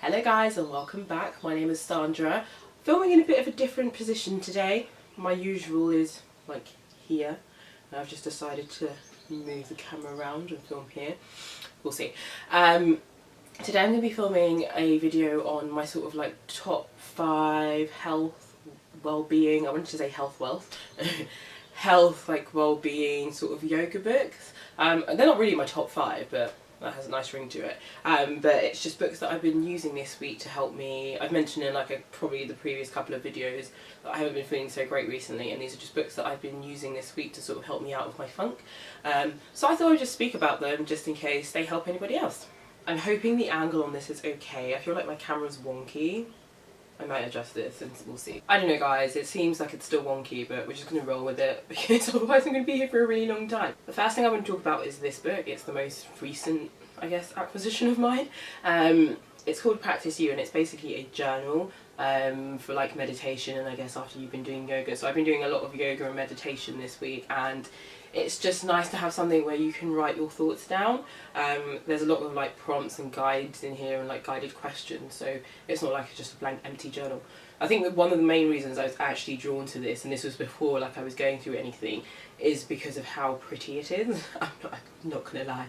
Hello guys and welcome back. My name is Sandra. Filming in a bit of a different position today. My usual is like here. And I've just decided to move the camera around and film here. We'll see. Today I'm going to be filming a video on my sort of like top 5 health, well-being, I wanted to say health wealth, health like well-being sort of yoga books. They're not really my top 5, but that has a nice ring to it. But it's just books that I've been using this week to help me. I've mentioned in like probably the previous couple of videos that I haven't been feeling so great recently, and these are just books that I've been using this week to sort of help me out with my funk. So I thought I'd just speak about them just in case they help anybody else. I'm hoping the angle on this is okay. I feel like my camera's wonky. I might adjust this and we'll see. I don't know guys, it seems like it's still wonky, but we're just going to roll with it because otherwise I'm going to be here for a really long time. The first thing I want to talk about is this book. It's the most recent, I guess, acquisition of mine. It's called Practice You, and it's basically a journal for like meditation, and I guess after you've been doing yoga. So I've been doing a lot of yoga and meditation this week, and it's just nice to have something where you can write your thoughts down. There's a lot of like prompts and guides in here and like guided questions, so it's not like just a blank empty journal. I think that one of the main reasons I was actually drawn to this, and this was before like I was going through anything, is because of how pretty it is. I'm not gonna lie.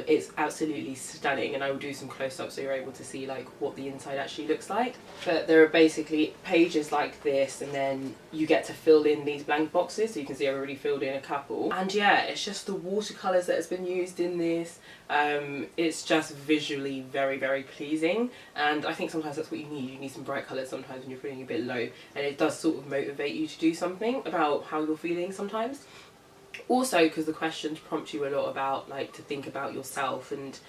It's absolutely stunning, and I will do some close-ups so you're able to see like what the inside actually looks like. But there are basically pages like this, and then you get to fill in these blank boxes, so you can see I've already filled in a couple. And yeah, it's just the watercolours that has been used in this. It's just visually very, very pleasing, and I think sometimes that's what you need. You need some bright colours sometimes when you're feeling a bit low, and it does sort of motivate you to do something about how you're feeling sometimes. Also, because the questions prompt you a lot about like to think about yourself and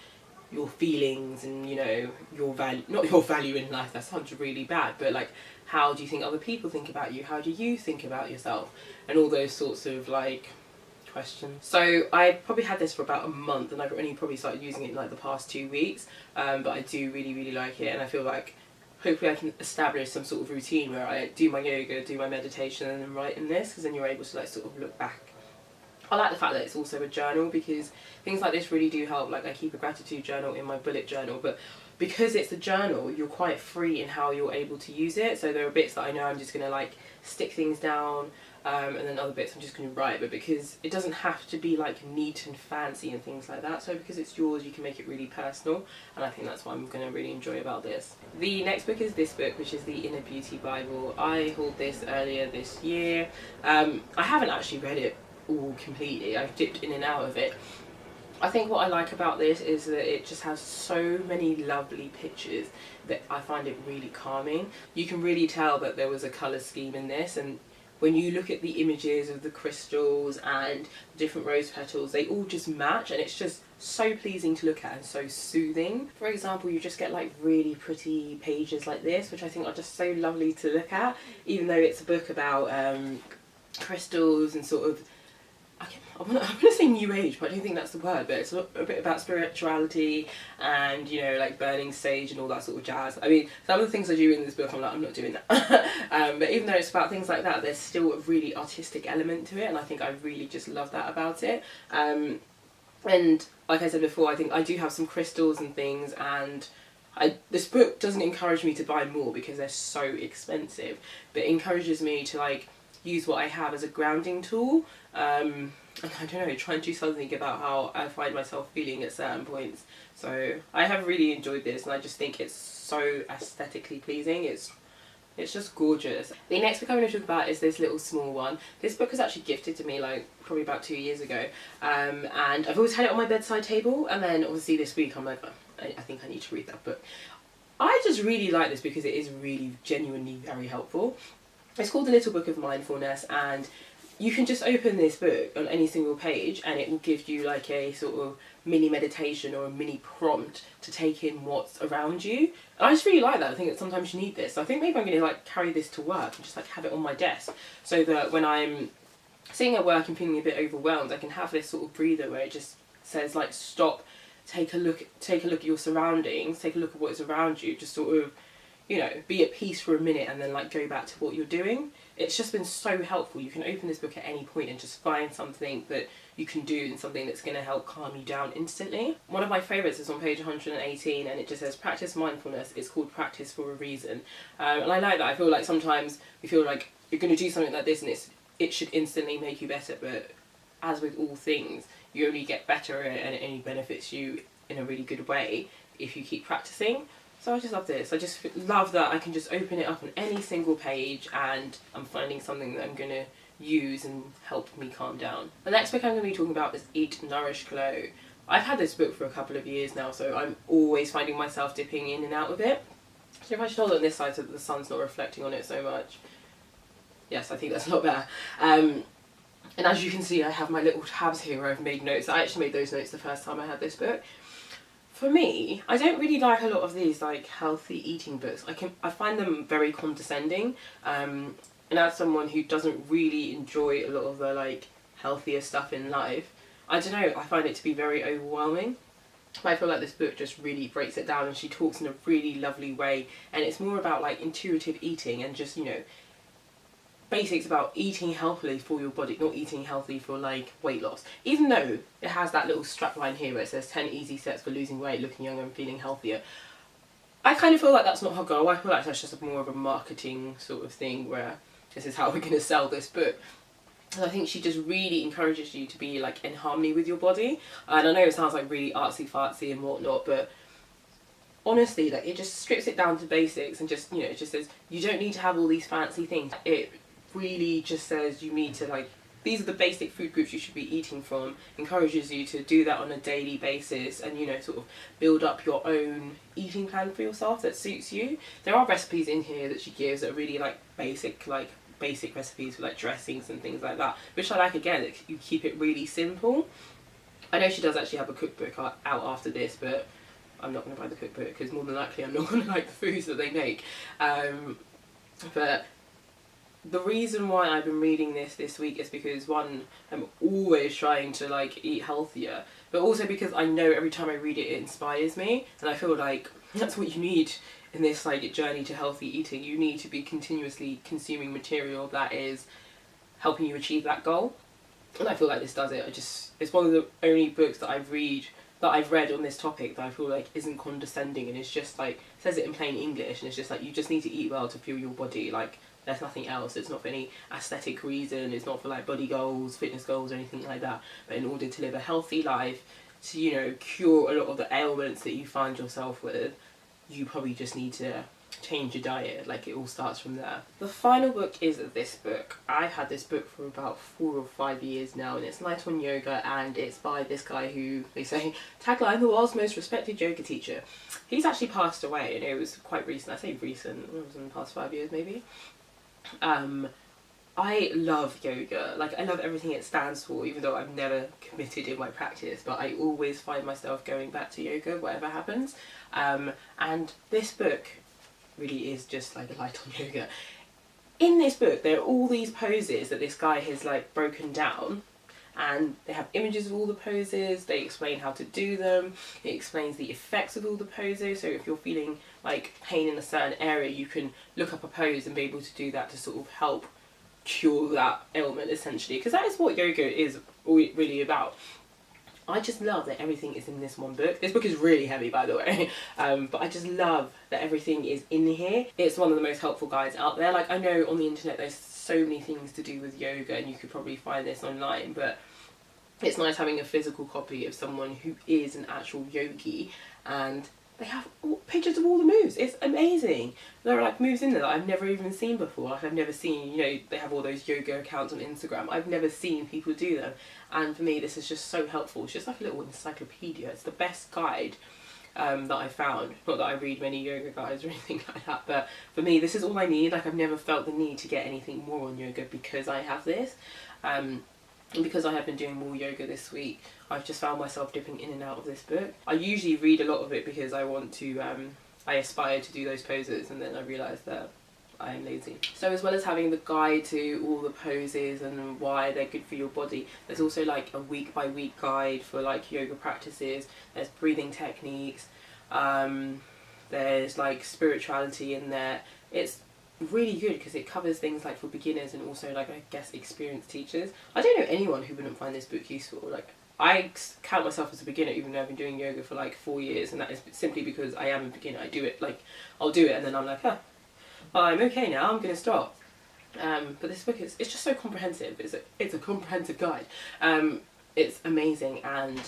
your feelings, and you know, your value, not your value in life, that sounds really bad, but like how do you think other people think about you, how do you think about yourself, and all those sorts of like questions. So I probably had this for about a month, and I've only probably started using it in like the past 2 weeks, but I do really like it, and I feel like hopefully I can establish some sort of routine where I do my yoga, do my meditation, and then write in this, because then you're able to like sort of look back. I like the fact that it's also a journal, because things like this really do help. Like I keep a gratitude journal in my bullet journal, but because it's a journal, you're quite free in how you're able to use it. So there are bits that I know I'm just going to like stick things down, and then other bits I'm just going to write. But because it doesn't have to be like neat and fancy and things like that, so because it's yours, you can make it really personal, and I think that's what I'm going to really enjoy about this. The next book is this book, which is the Inner Beauty Bible. I hauled this earlier this year. I haven't actually read it all completely. I've dipped in and out of it. I think what I like about this is that it just has so many lovely pictures that I find it really calming. You can really tell that there was a colour scheme in this, and when you look at the images of the crystals and the different rose petals, they all just match, and it's just so pleasing to look at and so soothing. For example, you just get like really pretty pages like this, which I think are just so lovely to look at, even though it's a book about crystals and sort of, I'm gonna say new age, but I don't think that's the word, but it's a bit about spirituality and, you know, like burning sage and all that sort of jazz. I mean, some of the things I do in this book, I'm like, I'm not doing that. But even though it's about things like that, there's still a really artistic element to it, and I think I really just love that about it. And like I said before, I think I do have some crystals and things, and this book doesn't encourage me to buy more because they're so expensive, but it encourages me to like use what I have as a grounding tool, and I don't know, try and do something about how I find myself feeling at certain points. So I have really enjoyed this, and I just think it's so aesthetically pleasing. It's just gorgeous. The next book I'm going to talk about is this little small one. This book was actually gifted to me like probably about 2 years ago, and I've always had it on my bedside table, and then obviously this week I'm like, oh, I think I need to read that book. I just really like this because it is really genuinely very helpful. It's called The Little Book of Mindfulness, and you can just open this book on any single page and it will give you like a sort of mini meditation or a mini prompt to take in what's around you. And I just really like that. I think that sometimes you need this. So I think maybe I'm going to like carry this to work and just like have it on my desk, so that when I'm sitting at work and feeling a bit overwhelmed, I can have this sort of breather where it just says like, stop, take a look at your surroundings, take a look at what is around you, just sort of, you know, be at peace for a minute and then like go back to what you're doing. It's just been so helpful. You can open this book at any point and just find something that you can do and something that's going to help calm you down instantly. One of my favourites is on page 118, and it just says practice mindfulness. It's called practice for a reason. And I like that. I feel like sometimes we feel like you're going to do something like this and it should instantly make you better, but as with all things, you only get better and it only benefits you in a really good way if you keep practicing. So I just love this. I just love that I can just open it up on any single page and I'm finding something that I'm going to use and help me calm down. The next book I'm going to be talking about is Eat, Nourish, Glow. I've had this book for a couple of years now, so I'm always finding myself dipping in and out of it. So if I should hold it on this side so that the sun's not reflecting on it so much. Yes, I think that's a lot better. And as you can see, I have my little tabs here where I've made notes. I actually made those notes the first time I had this book. For me, I don't really like a lot of these like healthy eating books. I find them very condescending. And as someone who doesn't really enjoy a lot of the like healthier stuff in life, I don't know, I find it to be very overwhelming. But I feel like this book just really breaks it down, and she talks in a really lovely way, and it's more about like intuitive eating and just, you know, basics about eating healthily for your body, not eating healthy for like weight loss. Even though it has that little strap line here where it says 10 easy steps for losing weight, looking younger and feeling healthier. I kind of feel like that's not her goal. I feel like that's just more of a marketing sort of thing where this is how we're going to sell this book. And I think she just really encourages you to be like in harmony with your body. And I know it sounds like really artsy fartsy and whatnot, but honestly, like, it just strips it down to basics and just, you know, it just says you don't need to have all these fancy things. It really just says you need to, like, these are the basic food groups you should be eating from, encourages you to do that on a daily basis and, you know, sort of build up your own eating plan for yourself that suits you. There are recipes in here that she gives that are really like basic recipes for like dressings and things like that, which I like. Again, you keep it really simple. I know she does actually have a cookbook out after this, but I'm not going to buy the cookbook because more than likely I'm not going to like the foods that they make. But the reason why I've been reading this week is because, one, I'm always trying to like eat healthier, but also because I know every time I read it, it inspires me, and I feel like that's what you need in this like journey to healthy eating. You need to be continuously consuming material that is helping you achieve that goal, and I feel like this does it. It's one of the only books that I've read on this topic that I feel like isn't condescending, and it's just like says it in plain English, and it's just like you just need to eat well to fuel your body. Like, there's nothing else. It's not for any aesthetic reason. It's not for like body goals, fitness goals, or anything like that. But in order to live a healthy life, to, you know, cure a lot of the ailments that you find yourself with, you probably just need to change your diet. Like, it all starts from there. The final book is this book. I've had this book for about 4 or 5 years now, and it's Light on Yoga, and it's by this guy who, they say, tagline, the world's most respected yoga teacher. He's actually passed away, and it was quite recent. I say recent, it was in the past 5 years maybe. I love yoga. Like, I love everything it stands for, even though I've never committed in my practice, but I always find myself going back to yoga whatever happens. And this book really is just like a light on yoga. In this book there are all these poses that this guy has like broken down, and they have images of all the poses. They explain how to do them. It explains the effects of all the poses, so if you're feeling like pain in a certain area, you can look up a pose and be able to do that to sort of help cure that ailment, essentially, because that is what yoga is really about. I just love that everything is in this one book. This book is really heavy, by the way, but I just love that everything is in here. It's one of the most helpful guides out there. Like, I know on the internet there's so many things to do with yoga, and you could probably find this online, but it's nice having a physical copy of someone who is an actual yogi, and they have pictures of all the moves. It's amazing. There are like moves in there that I've never even seen before. Like, I've never seen, you know, they have all those yoga accounts on Instagram. I've never seen people do them. And for me, this is just so helpful. It's just like a little encyclopedia. It's the best guide that I found. Not that I read many yoga guides or anything like that, but for me, this is all I need. Like, I've never felt the need to get anything more on yoga because I have this. And because I have been doing more yoga this week, I've just found myself dipping in and out of this book. I usually read a lot of it because I want to, I aspire to do those poses, and then I realise that I am lazy. So as well as having the guide to all the poses and why they're good for your body, there's also like a week by week guide for like yoga practices. There's breathing techniques, there's like spirituality in there. It's really good because it covers things like for beginners and also like I guess experienced teachers. I don't know anyone who wouldn't find this book useful. Like I count myself as a beginner even though I've been doing yoga for like 4 years, and that is simply because I am a beginner. I do it like I'll do it and then I'm like, well, I'm okay now, I'm gonna stop. But this book is just so comprehensive. It's a comprehensive guide. It's amazing and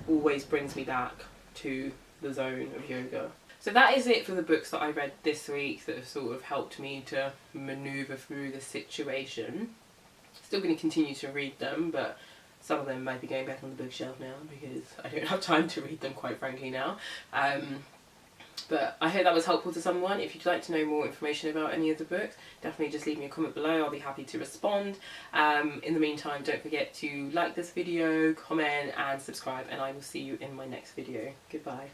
always brings me back to the zone of yoga. So that is it for the books that I read this week that have sort of helped me to manoeuvre through the situation. Still going to continue to read them, but some of them might be going back on the bookshelf now because I don't have time to read them, quite frankly, now. But I hope that was helpful to someone. If you'd like to know more information about any of the books, definitely just leave me a comment below. I'll be happy to respond. In the meantime, don't forget to like this video, comment and subscribe, and I will see you in my next video. Goodbye.